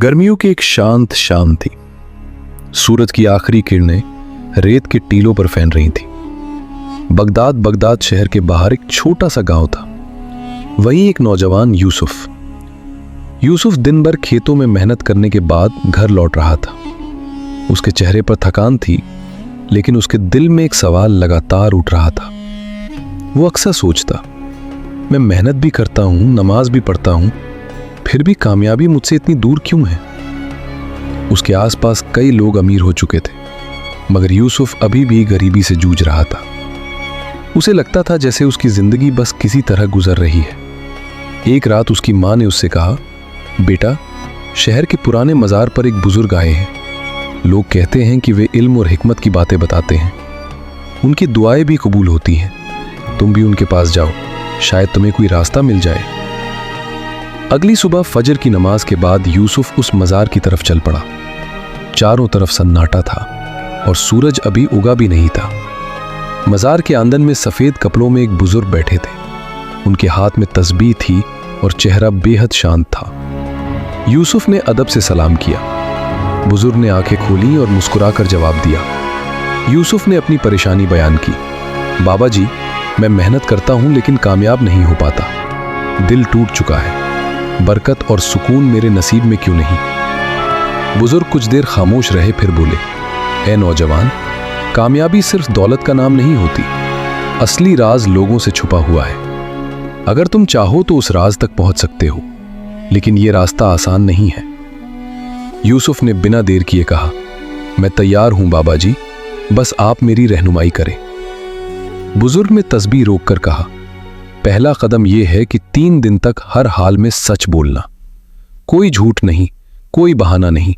गर्मियों की एक शांत शाम थी। सूरज की आखिरी किरणें रेत के टीलों पर फैल रही थी। बगदाद शहर के बाहर एक छोटा सा गांव था। वहीं एक नौजवान यूसुफ दिन भर खेतों में मेहनत करने के बाद घर लौट रहा था। उसके चेहरे पर थकान थी, लेकिन उसके दिल में एक सवाल लगातार उठ रहा था। वो अक्सर सोचता, मैं मेहनत भी करता हूं, नमाज भी पढ़ता हूं, फिर भी कामयाबी मुझसे इतनी दूर क्यों है। उसके आसपास कई लोग अमीर हो चुके थे, मगर यूसुफ अभी भी गरीबी से जूझ रहा था। उसे लगता था जैसे उसकी जिंदगी बस किसी तरह गुजर रही है। एक रात उसकी मां ने उससे कहा, बेटा, शहर के पुराने मजार पर एक बुजुर्ग आए हैं। लोग कहते हैं कि वे इल्म और हिकमत की बातें बताते हैं। उनकी दुआएं भी कबूल होती हैं। तुम भी उनके पास जाओ, शायद तुम्हें कोई रास्ता मिल जाए। अगली सुबह फजर की नमाज के बाद यूसुफ उस मजार की तरफ चल पड़ा। चारों तरफ सन्नाटा था और सूरज अभी उगा भी नहीं था। मजार के आंगन में सफेद कपड़ों में एक बुजुर्ग बैठे थे। उनके हाथ में तस्बीह थी और चेहरा बेहद शांत था। यूसुफ ने अदब से सलाम किया। बुजुर्ग ने आंखें खोली और मुस्कुराकर जवाब दिया। यूसुफ ने अपनी परेशानी बयान की। बाबा जी, मैं मेहनत करता हूं लेकिन कामयाब नहीं हो पाता। दिल टूट चुका है। बरकत और सुकून मेरे नसीब में क्यों नहीं। बुजुर्ग कुछ देर खामोश रहे, फिर बोले, ऐ नौजवान, कामयाबी सिर्फ दौलत का नाम नहीं होती। असली राज लोगों से छुपा हुआ है। अगर तुम चाहो तो उस राज तक पहुंच सकते हो, लेकिन यह रास्ता आसान नहीं है। यूसुफ ने बिना देर किए कहा, मैं तैयार हूं बाबा जी, बस आप मेरी रहनुमाई करें। बुजुर्ग ने तस्बीह रोककर कहा, पहला कदम यह है कि 3 दिन तक हर हाल में सच बोलना। कोई झूठ नहीं, कोई बहाना नहीं।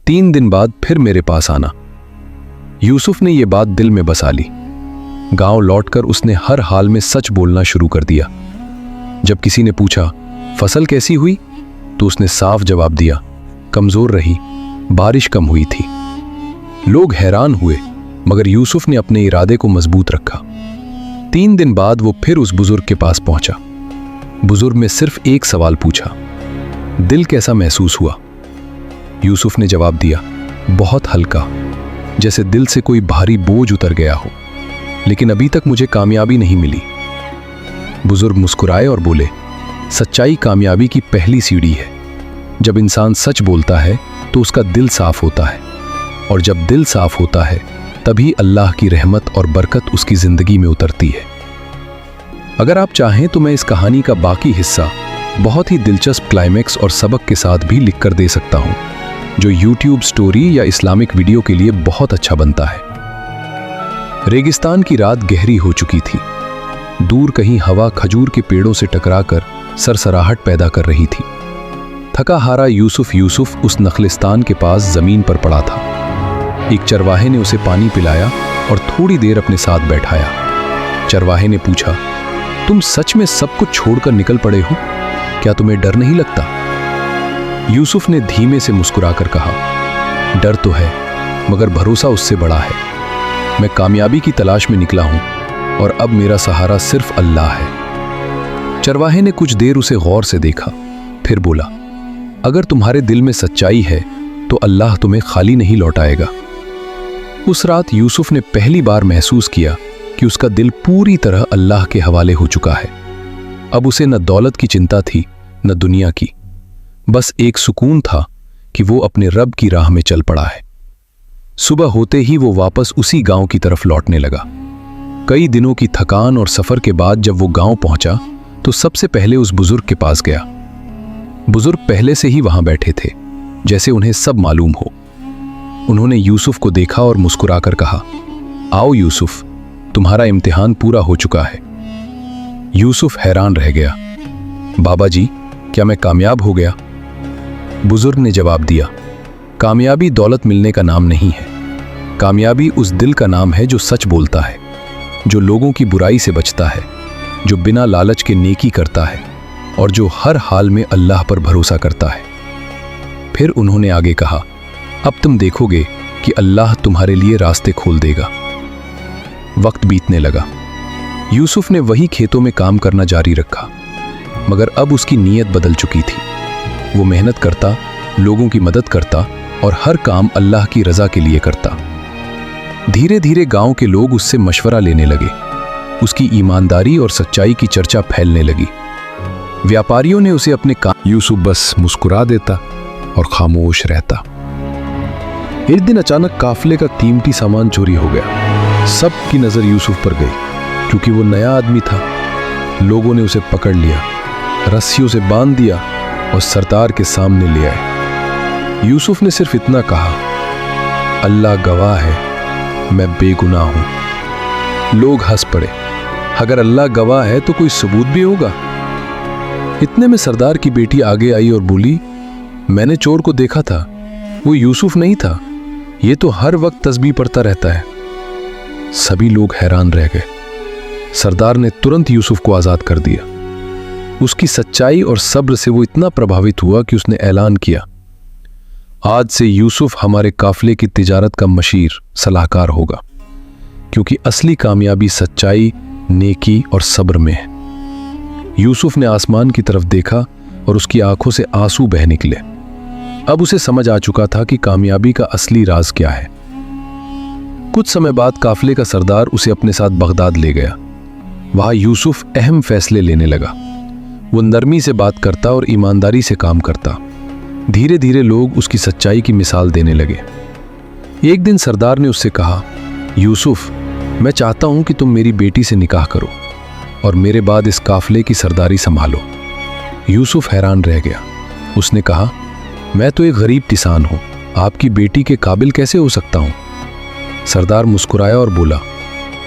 3 दिन बाद फिर मेरे पास आना। यूसुफ ने यह बात दिल में बसा ली। गांव लौटकर उसने हर हाल में सच बोलना शुरू कर दिया। जब किसी ने पूछा, फसल कैसी हुई, तो उसने साफ जवाब दिया, कमजोर रही, बारिश कम हुई थी। लोग हैरान हुए, मगर यूसुफ ने अपने इरादे को मजबूत रखा। 3 दिन बाद वो फिर उस बुजुर्ग के पास पहुंचा। बुजुर्ग ने सिर्फ एक सवाल पूछा, दिल कैसा महसूस हुआ। यूसुफ ने जवाब दिया, बहुत हल्का, जैसे दिल से कोई भारी बोझ उतर गया हो, लेकिन अभी तक मुझे कामयाबी नहीं मिली। बुजुर्ग मुस्कुराए और बोले, सच्चाई कामयाबी की पहली सीढ़ी है। जब इंसान सच बोलता है तो उसका दिल साफ होता है, और जब दिल साफ होता है तभी अल्लाह की रहमत और बरकत उसकी जिंदगी में उतरती है। अगर आप चाहें तो मैं इस कहानी का बाकी हिस्सा बहुत ही दिलचस्प क्लाइमेक्स और सबक के साथ भी लिखकर दे सकता हूं, जो यूट्यूब स्टोरी या इस्लामिक वीडियो के लिए बहुत अच्छा बनता है। रेगिस्तान की रात गहरी हो चुकी थी। दूर कहीं हवा खजूर के पेड़ों से टकराकर सरसराहट पैदा कर रही थी। थका हारा यूसुफ उस नखलिस्तान के पास जमीन पर पड़ा था। एक चरवाहे ने उसे पानी पिलाया और थोड़ी देर अपने साथ बैठाया। चरवाहे ने पूछा, तुम सच में सब कुछ छोड़कर निकल पड़े हो? क्या तुम्हें डर नहीं लगता? यूसुफ ने धीमे से मुस्कुराकर कहा, डर तो है, मगर भरोसा उससे बड़ा है। मैं कामयाबी की तलाश में निकला हूं और अब मेरा सहारा सिर्फ अल्लाह है। चरवाहे ने कुछ देर उसे गौर से देखा, फिर बोला, अगर तुम्हारे दिल में सच्चाई है तो अल्लाह तुम्हें खाली नहीं लौटाएगा। उस रात यूसुफ ने पहली बार महसूस किया कि उसका दिल पूरी तरह अल्लाह के हवाले हो चुका है। अब उसे न दौलत की चिंता थी, न दुनिया की। बस एक सुकून था कि वो अपने रब की राह में चल पड़ा है। सुबह होते ही वो वापस उसी गांव की तरफ लौटने लगा। कई दिनों की थकान और सफर के बाद जब वो गांव पहुंचा तो सबसे पहले उस बुजुर्ग के पास गया। बुजुर्ग पहले से ही वहां बैठे थे, जैसे उन्हें सब मालूम हो। उन्होंने यूसुफ को देखा और मुस्कुराकर कहा, आओ यूसुफ, तुम्हारा इम्तिहान पूरा हो चुका है। यूसुफ हैरान रह गया। बाबा जी, क्या मैं कामयाब हो गया? बुजुर्ग ने जवाब दिया, कामयाबी दौलत मिलने का नाम नहीं है। कामयाबी उस दिल का नाम है जो सच बोलता है, जो लोगों की बुराई से बचता है, जो बिना लालच के नेकी करता है और जो हर हाल में अल्लाह पर भरोसा करता है। फिर उन्होंने आगे कहा, अब तुम देखोगे कि अल्लाह तुम्हारे लिए रास्ते खोल देगा। वक्त बीतने लगा। यूसुफ ने वही खेतों में काम करना जारी रखा, मगर अब उसकी नीयत बदल चुकी थी। वो मेहनत करता, लोगों की मदद करता और हर काम अल्लाह की रजा के लिए करता। धीरे धीरे गांव के लोग उससे मशवरा लेने लगे। उसकी ईमानदारी और सच्चाई की चर्चा फैलने लगी। व्यापारियों ने उसे अपने काम। यूसुफ बस मुस्कुरा देता और खामोश रहता। एक दिन अचानक काफिले का कीमती सामान चोरी हो गया। सबकी नजर यूसुफ पर गई, क्योंकि वो नया आदमी था। लोगों ने उसे पकड़ लिया, रस्सियों से बांध दिया और सरदार के सामने ले आए। यूसुफ ने सिर्फ इतना कहा, अल्लाह गवाह है, मैं बेगुनाह हूं। लोग हंस पड़े। अगर अल्लाह गवाह है तो कोई सबूत भी होगा। इतने में सरदार की बेटी आगे आई और बोली, मैंने चोर को देखा था, वो यूसुफ नहीं था, ये तो हर वक्त तस्बीह पढ़ता रहता है। सभी लोग हैरान रह गए। सरदार ने तुरंत यूसुफ को आजाद कर दिया। उसकी सच्चाई और सब्र से वो इतना प्रभावित हुआ कि उसने ऐलान किया, आज से यूसुफ हमारे काफिले की तिजारत का मशीर सलाहकार होगा, क्योंकि असली कामयाबी सच्चाई, नेकी और सब्र में है। यूसुफ ने आसमान की तरफ देखा और उसकी आंखों से आंसू बह निकले। अब उसे समझ आ चुका था कि कामयाबी का असली राज क्या है। कुछ समय बाद काफिले का सरदार उसे अपने साथ बगदाद ले गया। वहां यूसुफ अहम फैसले लेने लगा। वो नरमी से बात करता और ईमानदारी से काम करता। धीरे धीरे लोग उसकी सच्चाई की मिसाल देने लगे। एक दिन सरदार ने उससे कहा, यूसुफ, मैं चाहता हूं कि तुम मेरी बेटी से निकाह करो और मेरे बाद इस काफिले की सरदारी संभालो। यूसुफ हैरान रह गया। उसने कहा, मैं तो एक गरीब किसान हूं, आपकी बेटी के काबिल कैसे हो सकता हूं? सरदार मुस्कुराया और बोला,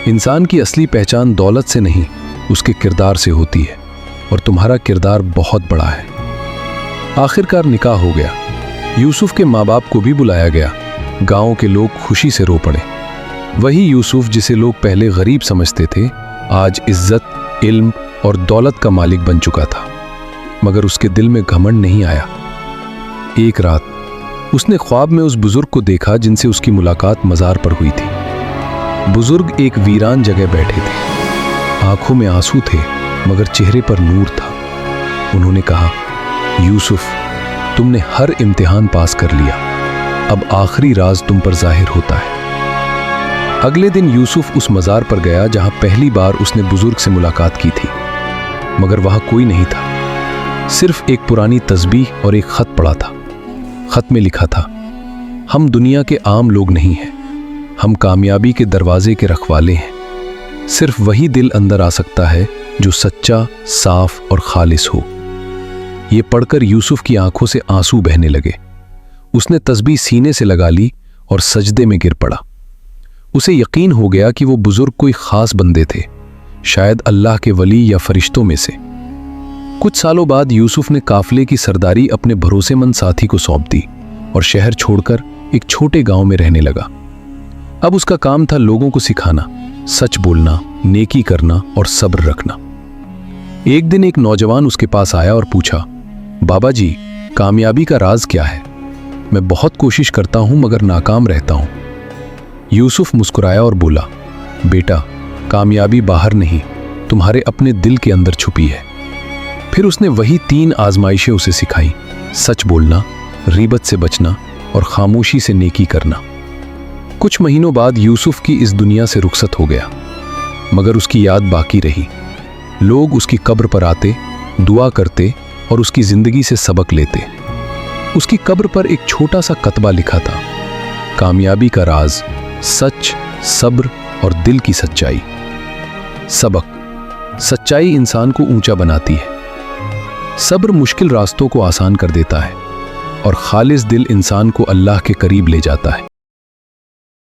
इंसान की असली पहचान दौलत से नहीं, उसके किरदार से होती है, और तुम्हारा किरदार बहुत बड़ा है। आखिरकार निकाह हो गया। यूसुफ के माँ बाप को भी बुलाया गया। गांव के लोग खुशी से रो पड़े। वही यूसुफ जिसे लोग पहले गरीब समझते थे, आज इज्जत, इल्म और दौलत का मालिक बन चुका था। मगर उसके दिल में घमंड नहीं आया। एक रात उसने ख्वाब में उस बुजुर्ग को देखा जिनसे उसकी मुलाकात मजार पर हुई थी। बुजुर्ग एक वीरान जगह बैठे थे। आंखों में आंसू थे, मगर चेहरे पर नूर था। उन्होंने कहा, यूसुफ, तुमने हर इम्तिहान पास कर लिया, अब आखिरी राज तुम पर जाहिर होता है। अगले दिन यूसुफ उस मजार पर गया जहां पहली बार उसने बुजुर्ग से मुलाकात की थी, मगर वहां कोई नहीं था। सिर्फ एक पुरानी तस्बीह और एक खत पड़ा था। खत में लिखा था, हम दुनिया के आम लोग नहीं हैं, हम कामयाबी के दरवाजे के रखवाले हैं। सिर्फ वही दिल अंदर आ सकता है जो सच्चा, साफ और खालिस हो। ये पढ़कर यूसुफ की आंखों से आंसू बहने लगे। उसने तस्बीह सीने से लगा ली और सजदे में गिर पड़ा। उसे यकीन हो गया कि वो बुजुर्ग कोई खास बंदे थे, शायद अल्लाह के वली या फरिश्तों में से। कुछ सालों बाद यूसुफ ने काफिले की सरदारी अपने भरोसेमंद साथी को सौंप दी और शहर छोड़कर एक छोटे गांव में रहने लगा। अब उसका काम था लोगों को सिखाना, सच बोलना, नेकी करना और सब्र रखना। एक दिन एक नौजवान उसके पास आया और पूछा, बाबा जी, कामयाबी का राज क्या है? मैं बहुत कोशिश करता हूं मगर नाकाम रहता हूं। यूसुफ मुस्कुराया और बोला, बेटा, कामयाबी बाहर नहीं, तुम्हारे अपने दिल के अंदर छुपी है। फिर उसने वही 3 आजमाइशें उसे सिखाई, सच बोलना, रीबत से बचना और खामोशी से नेकी करना। कुछ महीनों बाद यूसुफ की इस दुनिया से रुखसत हो गया, मगर उसकी याद बाकी रही। लोग उसकी कब्र पर आते, दुआ करते और उसकी जिंदगी से सबक लेते। उसकी कब्र पर एक छोटा सा कतबा लिखा था, कामयाबी का राज, सच, सब्र और दिल की सच्चाई। सबक: सच्चाई इंसान को ऊंचा बनाती है, सब्र मुश्किल रास्तों को आसान कर देता है और खालिस दिल इंसान को अल्लाह के करीब ले जाता है।